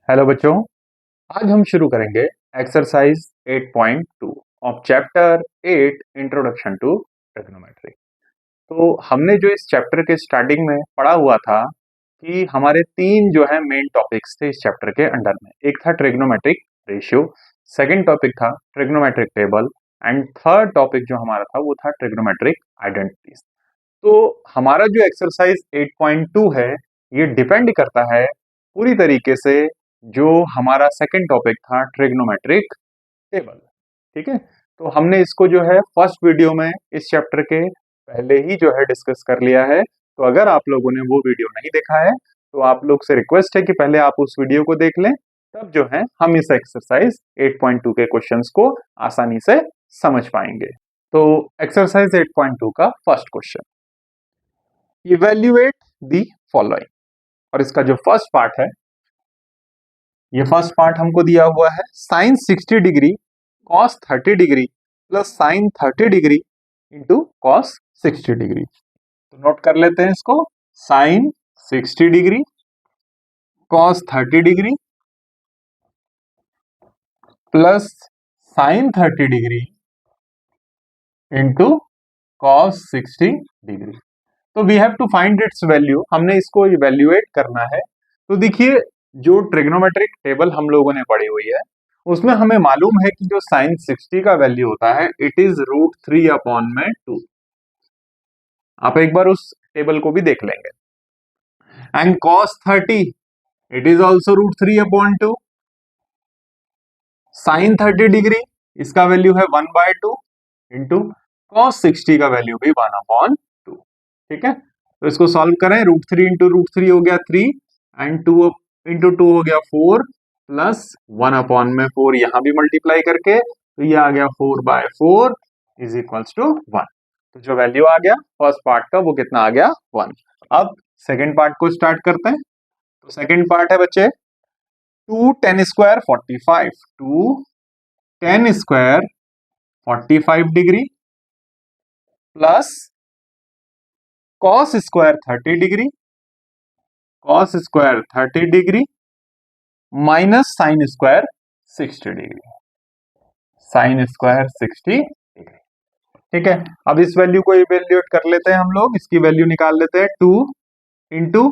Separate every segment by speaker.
Speaker 1: Hello बच्चों, आज हम शुरू करेंगे exercise 8.2 of chapter 8 introduction to trigonometry. तो हमने जो इस चैप्टर के स्टार्टिंग में पढ़ा हुआ था कि हमारे तीन जो है मेन टॉपिक्स थे इस चैप्टर के अंडर में। एक था ट्रिग्नोमेट्रिक रेशियो, सेकंड टॉपिक था trigonometric table and third topic जो हमारा था वो था ट्रिग्नोमेट्रिक आइडेंटिटीज। तो हमारा जो एक्सरसाइज 8.2 है ये डिपेंड करता है पूरी तरीके से जो हमारा सेकंड टॉपिक था ट्रिग्नोमेट्रिक टेबल। ठीक है, तो हमने इसको जो है फर्स्ट वीडियो में इस चैप्टर के पहले ही जो है डिस्कस कर लिया है। तो अगर आप लोगों ने वो वीडियो नहीं देखा है तो आप लोग से रिक्वेस्ट है कि पहले आप उस वीडियो को देख लें, तब जो है हम इस एक्सरसाइज 8.2 के क्वेश्चंस को आसानी से समझ पाएंगे। तो एक्सरसाइज 8.2 का first question, evaluate the following. और इसका जो फर्स्ट पार्ट है, ये फर्स्ट पार्ट हमको दिया हुआ है sine 60 degree cos 30 degree plus sine 30 degree into cos 60 degree. तो नोट कर लेते हैं इसको, sine 60 degree cos 30 degree plus sine 30 degree into cos 60 degree. तो we have to find its value, हमने इसको इवेल्युएट करना है। तो देखिए, जो ट्रिग्नोमेट्रिक टेबल हम लोगों ने पढ़ी हुई है उसमें हमें मालूम है कि जो साइन 60 का वैल्यू होता है इट इज √3/2। आप एक बार उस टेबल को भी देख लेंगे। And cos 30 it is also √3/2। Sine 30 degree इसका वैल्यू है 1/2 इंटू कॉस 60 का वैल्यू भी 1/2। ठीक है, तो इसको सॉल्व करें, √3 इंटू √3 हो गया 3 एंड 2 इंटू 2 हो गया 4 प्लस 1/4 यहां भी मल्टीप्लाई करके तो ये आ गया 4/4 इज इक्वल्स टू 1। तो जो वैल्यू आ गया फर्स्ट पार्ट का वो कितना आ गया 1। अब सेकेंड पार्ट को स्टार्ट करते हैं। तो सेकेंड पार्ट है बच्चे 2 10 square 45, 2 10 square 45 degree plus cos square 30 degree, cos square 30 degree minus sine square 60 degree, sign square 60 degree. ठीक है, अब इस वैल्यू को इवेल्युएट कर लेते हैं हम लोग, इसकी वैल्यू निकाल लेते हैं 2 इंटू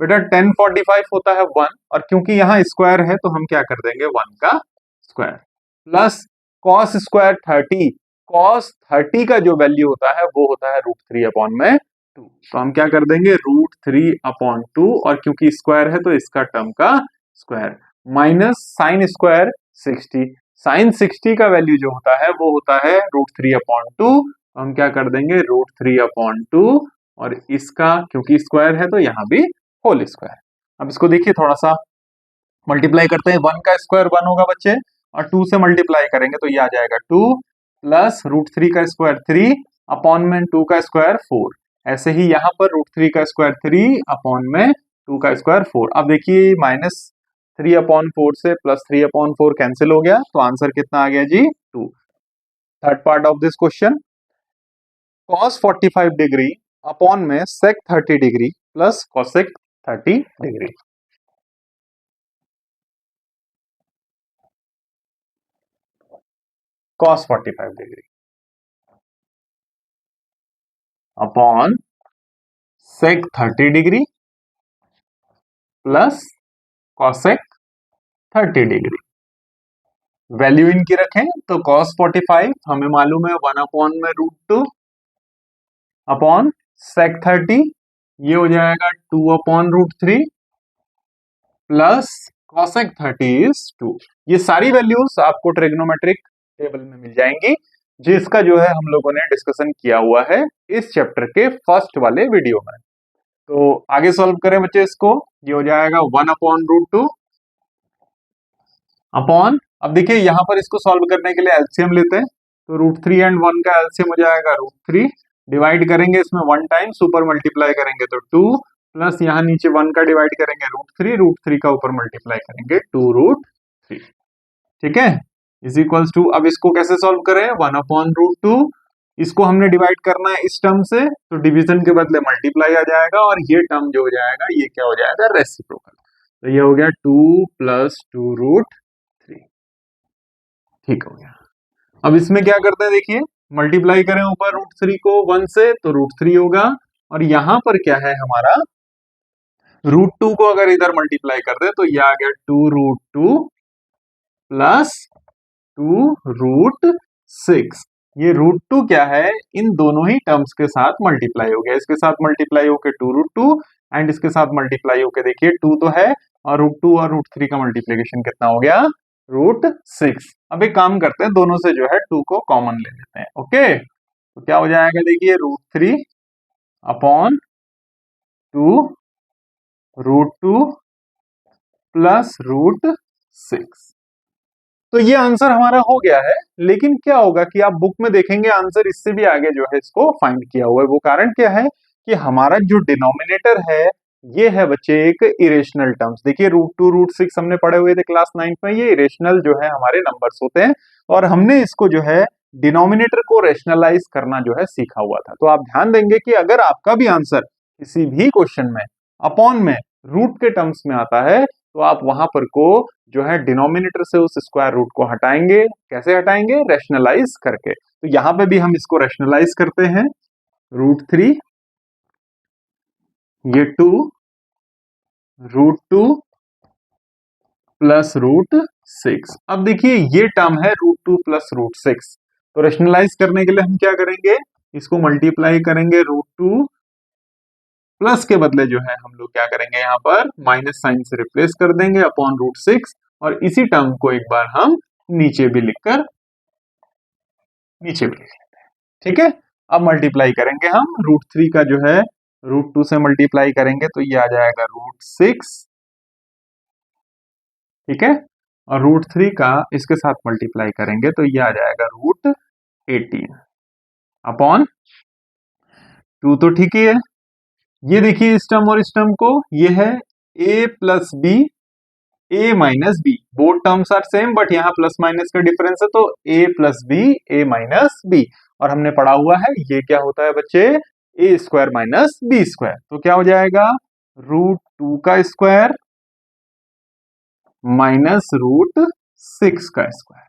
Speaker 1: बेटा 10 45 होता है 1 और क्योंकि यहाँ स्क्वायर है तो हम क्या कर देंगे 1 का square plus cos square 30, cos 30 का जो वैल्यू होता है वो होता है √3/2। तो हम क्या कर देंगे √3/2 और क्योंकि स्क्वायर है तो इसका टर्म का square minus sine square 60, sine 60 का वैल्यू जो होता है वो होता है √3/2। तो हम क्या कर देंगे √3/2 और इसका क्योंकि स्क्वायर है तो यहाँ भी होल स्क्वायर। अब इसको देखिए थोड़ा सा मल्टीप्लाई करते हैं, 1 का स्क्वायर 1 होगा बच्चे और 2 से मल्टीप्लाई करेंगे तो ये आ जाएगा 2 प्लस √3 का स्क्वायर 3 अपॉन में 2 का स्क्वायर 4। ऐसे ही यहाँ पर √3 का स्क्वायर 3 अपॉन में 2 का स्क्वायर 4। अब देखिए -3/4 से +3/4 कैंसिल हो गया तो आंसर कितना आ गया जी 2। Third part of this question, cos 45 degree upon में sec 30 degree plus cosec 30 degree. cos 45 degree upon sec 30 degree plus cosec 30 degree. Value इनकी रखें तो cos 45 हमें मालूम है 1/√2 अपॉन sec 30 ये हो जाएगा 2/√3 प्लस cosec 30 इज 2। ये सारी वैल्यूज आपको ट्रिग्नोमेट्रिक टेबल में मिल जाएंगी जिसका जो है हम लोगों ने डिस्कशन किया हुआ है इस चैप्टर के फर्स्ट वाले वीडियो में। तो आगे सॉल्व करें बच्चे इसको, ये हो जाएगा 1/√2 अपॉन, अब देखिए यहां पर इसको सॉल्व करने के लिए एलसीएम लेते हैं तो √3 एंड 1 का एलसीएम हो जाएगा √3, डिवाइड करेंगे इसमें 1 टाइम, सुपर मल्टीप्लाई करेंगे तो 2 प्लस यहाँ नीचे 1 का डिवाइड करेंगे √3 का ऊपर मल्टीप्लाई करेंगे 2√3। ठीक है, इज इक्वल्स टू, अब इसको कैसे सॉल्व करें 1/√2, इसको हमने डिवाइड करना है इस टर्म से तो डिवीजन के बदले मल्टीप्लाई आ जाएगा और ये टर्म जो हो जाएगा ये क्या हो जाएगा रेसिप्रोकल। तो ये हो गया 2 + 2√3। ठीक हो गया। अब इसमें क्या करते हैं, देखिए मल्टीप्लाई करें ऊपर √3 को 1 से तो √3 होगा, और यहां पर क्या है हमारा √2 को अगर इधर मल्टीप्लाई कर दे तो ये आ गया 2√2 प्लस 2√6। ये √2 क्या है, इन दोनों ही टर्म्स के साथ मल्टीप्लाई हो गया, इसके साथ मल्टीप्लाई होके 2√2 एंड इसके साथ मल्टीप्लाई होके देखिए 2 तो है, और √2 और √3 का मल्टीप्लीकेशन कितना हो गया, √6। अब एक काम करते हैं, दोनों से जो है 2 को कॉमन ले लेते हैं। ओके, तो क्या हो जाएगा, देखिए √3 अपॉन 2 √2 प्लस √6। तो ये आंसर हमारा हो गया है। लेकिन क्या होगा कि आप बुक में देखेंगे आंसर इससे भी आगे जो है इसको फाइंड किया हुआ है। वो कारण क्या है कि हमारा जो डिनोमिनेटर है ये है बच्चे एक इरेशनल टर्म्स। देखिए √2 √6 हमने पढ़े हुए थे क्लास 9 में, ये इरेशनल जो है हमारे नंबर्स होते हैं, और हमने इसको जो है डिनोमिनेटर को रेशनलाइज करना जो है सीखा हुआ था। तो आप ध्यान देंगे कि अगर आपका भी आंसर किसी भी क्वेश्चन में अपॉन में रूट के टर्म्स में आता है तो आप वहां पर को जो है डिनोमिनेटर से उस स्क्वायर रूट को हटाएंगे। कैसे हटाएंगे, रेशनलाइज करके। तो यहां पे भी हम इसको रेशनलाइज करते हैं, √3 ये 2 √2 प्लस √6। अब देखिए ये टर्म है √2 प्लस √6, तो रेशनलाइज करने के लिए हम क्या करेंगे, इसको मल्टीप्लाई करेंगे √2 प्लस के बदले जो है हम लोग क्या करेंगे, यहाँ पर माइनस साइन से रिप्लेस कर देंगे अपॉन √6, और इसी टर्म को एक बार हम नीचे भी लिख लेते हैं। ठीक है, अब मल्टीप्लाई करेंगे हम √3 का जो है √2 से मल्टीप्लाई करेंगे तो ये आ जाएगा √6। ठीक है, और √3 का इसके साथ मल्टीप्लाई करेंगे तो ये आ जाएगा √18 अपॉन 2। तो ठीक ही है, ये देखिए इस टर्म और इस टर्म को, ये है a plus b a minus b, both terms are same but यहाँ प्लस माइनस का डिफरेंस है, तो a plus b a minus b. और हमने पढ़ा हुआ है ये क्या होता है बच्चे, a² माइनस b²। तो क्या हो जाएगा, √2 का स्क्वायर माइनस √6 का स्क्वायर।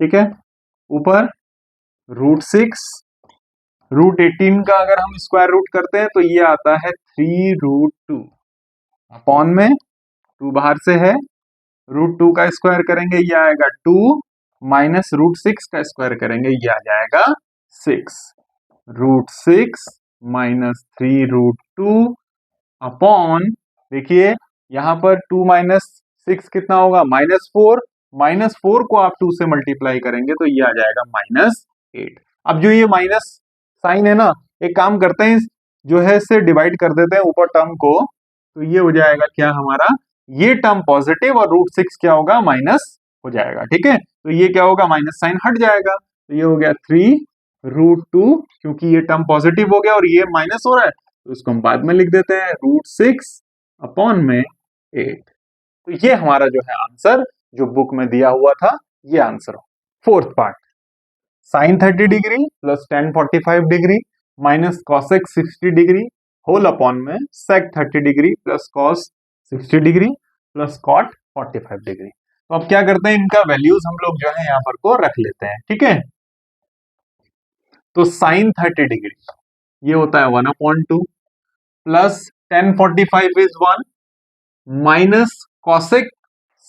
Speaker 1: ठीक है, ऊपर √6 √18 का अगर हम स्क्वायर रूट करते हैं तो ये आता है 3√2 अपॉन में 2 बाहर से है, √2 का स्क्वायर करेंगे ये आएगा 2, माइनस √6 का स्क्वायर करेंगे ये आ जाएगा 6, √6 माइनस 3√2 अपॉन, देखिए यहां पर 2 माइनस 6 कितना होगा, -4, -4 को आप 2 से मल्टीप्लाई करेंगे तो ये आ जाएगा -8। अब जो ये माइनस साइन है ना, एक काम करते हैं जो है इससे डिवाइड कर देते हैं ऊपर टर्म को, तो ये हो जाएगा क्या हमारा, ये टर्म पॉजिटिव और √6 क्या होगा, माइनस हो जाएगा। ठीक है, तो ये क्या होगा, माइनस साइन हट जाएगा, तो ये हो गया 3√2, क्योंकि ये टर्म पॉजिटिव हो गया और ये माइनस हो रहा है तो इसको हम बाद में लिख देते हैं √6 अपॉन में 8। तो ये हमारा जो है आंसर जो बुक में दिया हुआ था ये आंसर हो। Fourth part, sine 30 degree plus tan 45 degree minus cosec 60 degree whole upon में sec 30 degree plus cos 60 degree plus cot 45 degree. तो अब क्या करते हैं, इनका वैल्यूज हम लोग जो है यहाँ पर को रख लेते हैं। ठीक है, तो साइन 30 डिग्री ये होता है 1/2 plus tan 45 is 1 minus cosec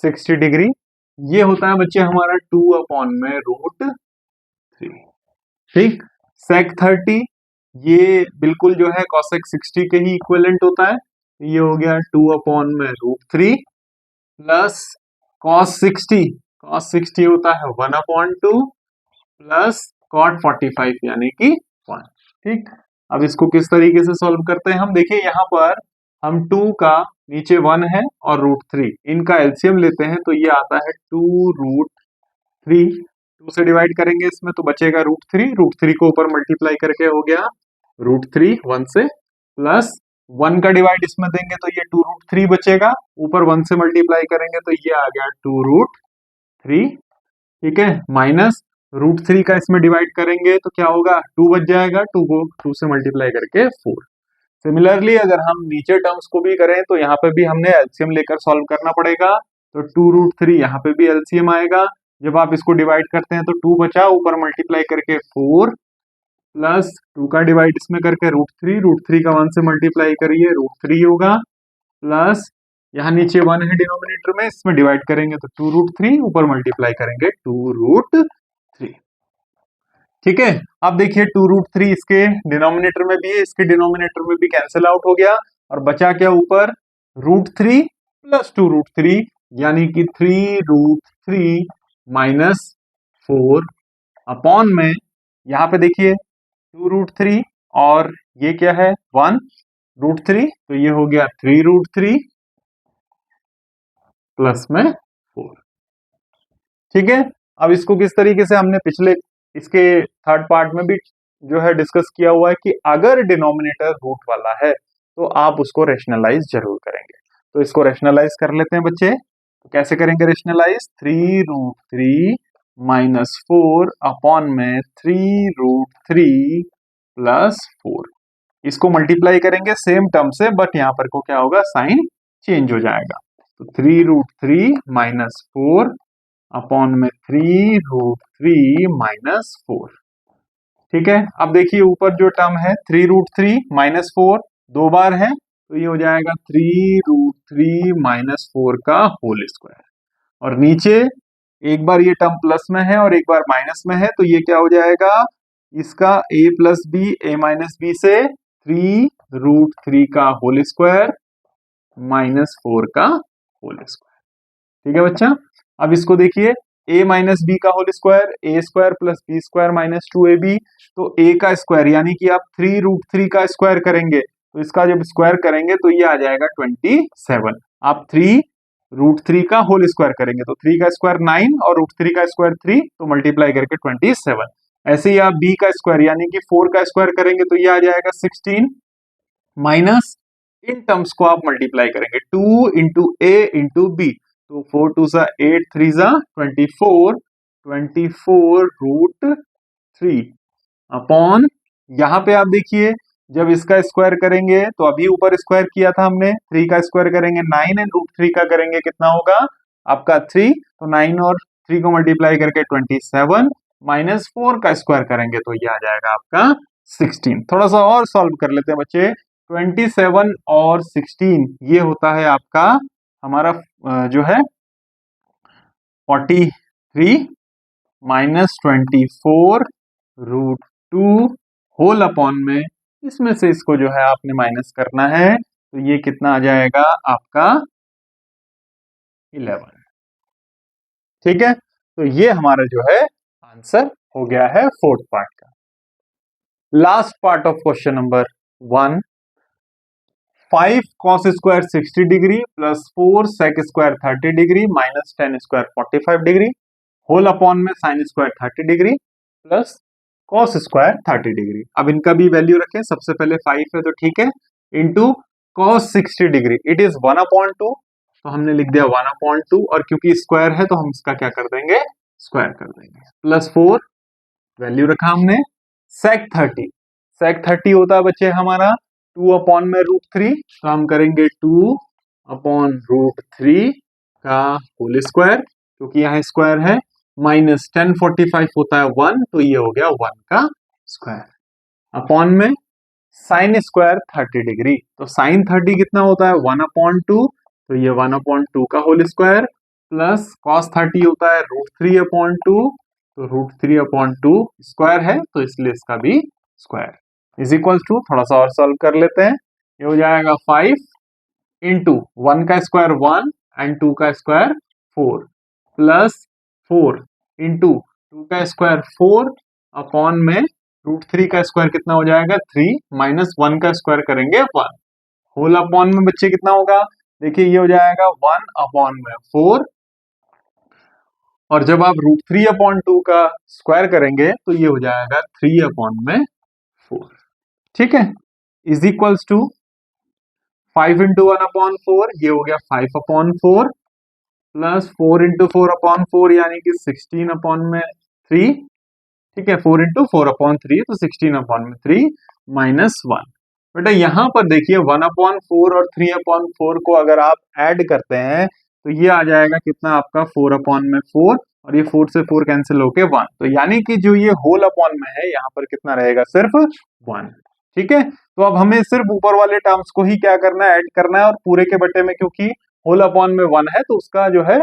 Speaker 1: 60 degree ये होता है बच्चे हमारा 2 में √3। ठीक, सेक 30 ये बिल्कुल जो है कॉसेक 60 के ही इक्विवेलेंट होता है, ये हो गया 2 में √3 प्लस कॉस 60 होता है 1/2 प्लस कॉट 45 यानी कि 1। ठीक, अब इसको किस तरीके से सॉल्व करते हैं हम, देखिए यहाँ पर हम 2 का नीचे 1 है और √3 इनका एलसीएम लेते हैं तो ये आता है 2√3, 2 से डिवाइड करेंगे इसमें तो बचेगा √3 को ऊपर मल्टीप्लाई करके हो गया √3 1 से, प्लस 1 का डिवाइड इसमें देंगे तो ये 2√3 बचेगा, ऊपर 1 से मल्टीप्लाई करेंगे तो ये आ गया 2√3। ठीक है, माइनस √3 का इसमें डिवाइड करेंगे तो क्या होगा, 2 बच जाएगा, 2 को 2 से मल्टीप्लाई करके 4। सिमिलरली अगर हम नीचे टर्म्स को भी करें तो यहाँ पे भी हमने एलसीएम लेकर सॉल्व करना पड़ेगा। तो 2√3 यहाँ पे भी एलसीएम आएगा। जब आप इसको डिवाइड करते हैं तो 2 बचा, ऊपर मल्टीप्लाई करके 4 प्लस 2 का डिवाइड इसमें करके √3 का 1 से मल्टीप्लाई करिए √3 होगा, प्लस यहाँ नीचे 1 है डिनोमिनेटर में, इसमें डिवाइड करेंगे तो 2√3, ऊपर मल्टीप्लाई करेंगे 2√3। ठीक है, अब देखिए 2√3 इसके डिनोमिनेटर में भी है, इसके डिनोमिनेटर में भी कैंसिल आउट हो गया और बचा क्या ऊपर √3 प्लस 2√3 यानी कि 3√3 माइनस 4 अपॉन में यहाँ पे देखिए 2√3 और ये क्या है 1√3, तो ये हो गया 3√3 प्लस में 4। ठीक है, अब इसको किस तरीके से हमने पिछले इसके थर्ड पार्ट में भी जो है डिस्कस किया हुआ है कि अगर डिनोमिनेटर रूट वाला है तो आप उसको रेशनलाइज जरूर करेंगे। तो इसको रेशनलाइज कर लेते हैं बच्चे। तो कैसे करेंगे रेशनलाइज, 3√3 माइनस 4 अपॉन में 3√3 प्लस 4, इसको मल्टीप्लाई करेंगे सेम टर्म से, बट यहाँ पर को क्या होगा साइन चेंज हो जाएगा। तो 3√3 माइनस 4 अपॉन में 3√3 माइनस 4। ठीक है, अब देखिए ऊपर जो टर्म है 3√3 माइनस 4 दो बार है, तो ये हो जाएगा 3√3 माइनस 4 का होल स्क्वायर, और नीचे एक बार ये टर्म प्लस में है और एक बार माइनस में है, तो ये क्या हो जाएगा इसका a plus b a minus b से 3√3 का होल स्क्वायर माइनस 4 का होल स्क्वायर। ठीक है बच्चा, अब इसको देखिए a माइनस बी का whole square a square plus b square minus 2ab, तो a का स्क्वायर यानी कि आप 3√3 का स्क्वायर करेंगे, तो इसका जब स्क्वायर करेंगे तो ये आ जाएगा 27। आप 3√3 का होल स्क्वायर करेंगे तो 3 का स्क्वायर 9 और √3 का स्क्वायर 3, तो मल्टीप्लाई करके 27। ऐसे ही आप b का स्क्वायर यानी कि 4 का स्क्वायर करेंगे तो ये आ जाएगा 16, माइनस इन टर्म्स को आप मल्टीप्लाई करेंगे 2 इंटू a इंटू बी, तो 4 2 सा 8 3 सा 24 √3 अपॉन, यहाँ पे आप देखिए जब इसका स्क्वायर करेंगे तो अभी ऊपर स्क्वायर किया था हमने, 3 का स्क्वायर करेंगे 9 एंड √3 का करेंगे कितना होगा आपका 3, तो 9 और 3 को मल्टीप्लाई करके 27, माइनस 4 का स्क्वायर करेंगे तो ये आ जाएगा आपका 16। थोड़ा सा और सॉल्व कर लेते हैं बच्चे, 27 और 16 ये होता है आपका हमारा जो है 43 माइनस 24 √2 होल अपॉन में, इसमें से इसको जो है आपने माइनस करना है, तो ये कितना आ जाएगा आपका 11। ठीक है, तो ये हमारा जो है आंसर हो गया है फोर्थ पार्ट का। Last part of question number 1, 5 cos square 60 degree plus 4 sec square 30 degree minus 10 square 45 degree whole upon में sin square 30 degree plus cos square 30 degree. अब इनका भी वैल्यू रखें, सबसे पहले 5 है तो ठीक है, into cos 60 degree it is 1/2, तो हमने लिख दिया 1/2, और क्योंकि स्क्वायर है तो हम इसका क्या कर देंगे स्क्वायर कर देंगे, प्लस 4 वैल्यू रखा हमने, sec 30 होता है बच्चे हमारा 2 अपॉन में √3, तो हम करेंगे 2 अपॉन √3 का होल स्क्वायर, क्योंकि यहाँ स्क्वायर है, माइनस 10 45 होता है 1, तो ये हो गया 1 का स्क्वायर, अपॉन में साइन स्क्वायर 30 डिग्री, तो साइन 30 कितना होता है 1/2, तो ये 1/2 का होल स्क्वायर, प्लस cos 30 होता है √3/2, तो √3/2 स्क्वायर है तो इसलिए इसका भी स्क्वायर इज इक्वल टू, थोड़ा सा और सॉल्व कर लेते हैं, ये हो जाएगा 5 इंटू 1 का स्क्वायर 1 एंड 2 का स्क्वायर 4 प्लस 4 इंटू 2 का स्क्वायर 4 अपॉन में √3 का स्क्वायर कितना हो जाएगा 3, माइनस 1 का स्क्वायर करेंगे 1, होल अपॉन में बच्चे कितना होगा, देखिए ये हो जाएगा 1/4, और जब आप √3/2 का स्क्वायर करेंगे तो ये हो जाएगा 3/4। ठीक है, इज इक्वल्स टू 5 इंटू 1/4, ये हो गया 5/4 प्लस 4 इंटू 4/4 यानी कि 16/3। ठीक है, 4 इंटू 4/3 तो 16/3 माइनस 1, बेटा यहाँ पर देखिए 1/4 और 3/4 को अगर आप ऐड करते हैं तो ये आ जाएगा कितना आपका 4/4 और ये 4 से 4 कैंसिल होके 1। तो यानी कि जो ये होल अपॉन में है यहाँ पर कितना रहेगा, सिर्फ 1। ठीक है, तो अब हमें सिर्फ ऊपर वाले टर्म्स को ही क्या करना है, ऐड करना है, और पूरे के बटे में क्योंकि होल अपॉन में 1 है तो उसका जो है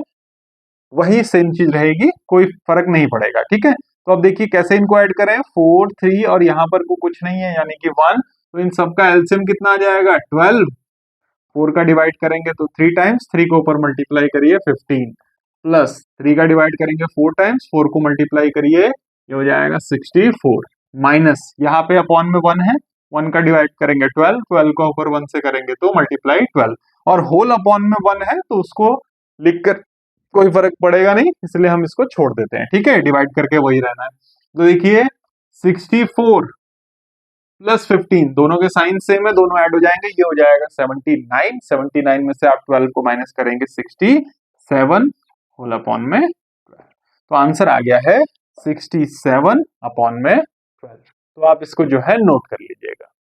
Speaker 1: वही सेम चीज रहेगी, कोई फर्क नहीं पड़ेगा। ठीक है, तो अब देखिए कैसे इनको ऐड करें, 4 3 और यहाँ पर को कुछ नहीं है यानी कि 1, तो इन सबका एलसीएम कितना आ जाएगा 12। 4 का डिवाइड करेंगे तो 3 टाइम्स, 3 को ऊपर मल्टीप्लाई करिए 15, प्लस 3 का डिवाइड करेंगे 4 टाइम्स, 4 को मल्टीप्लाई करिए ये हो जाएगा 64, माइनस यहाँ पे अपॉन में 1 है, 1 का डिवाइड करेंगे 12, 12 को ऊपर 1 से करेंगे तो मल्टीप्लाई 12, और होल अपॉन में 1 है तो उसको लिखकर कोई फर्क पड़ेगा नहीं, इसलिए हम इसको छोड़ देते हैं। ठीक है, डिवाइड करके वही रहना है। तो देखिए 64 प्लस 15 दोनों के साइन सेम है, दोनों ऐड हो जाएंगे, ये हो जाएगा 79। 79 में से आप 12 को माइनस करेंगे 67 होल अपॉन में 12। तो आंसर आ गया है 67/12। तो आप इसको जो है नोट कर लीजिएगा।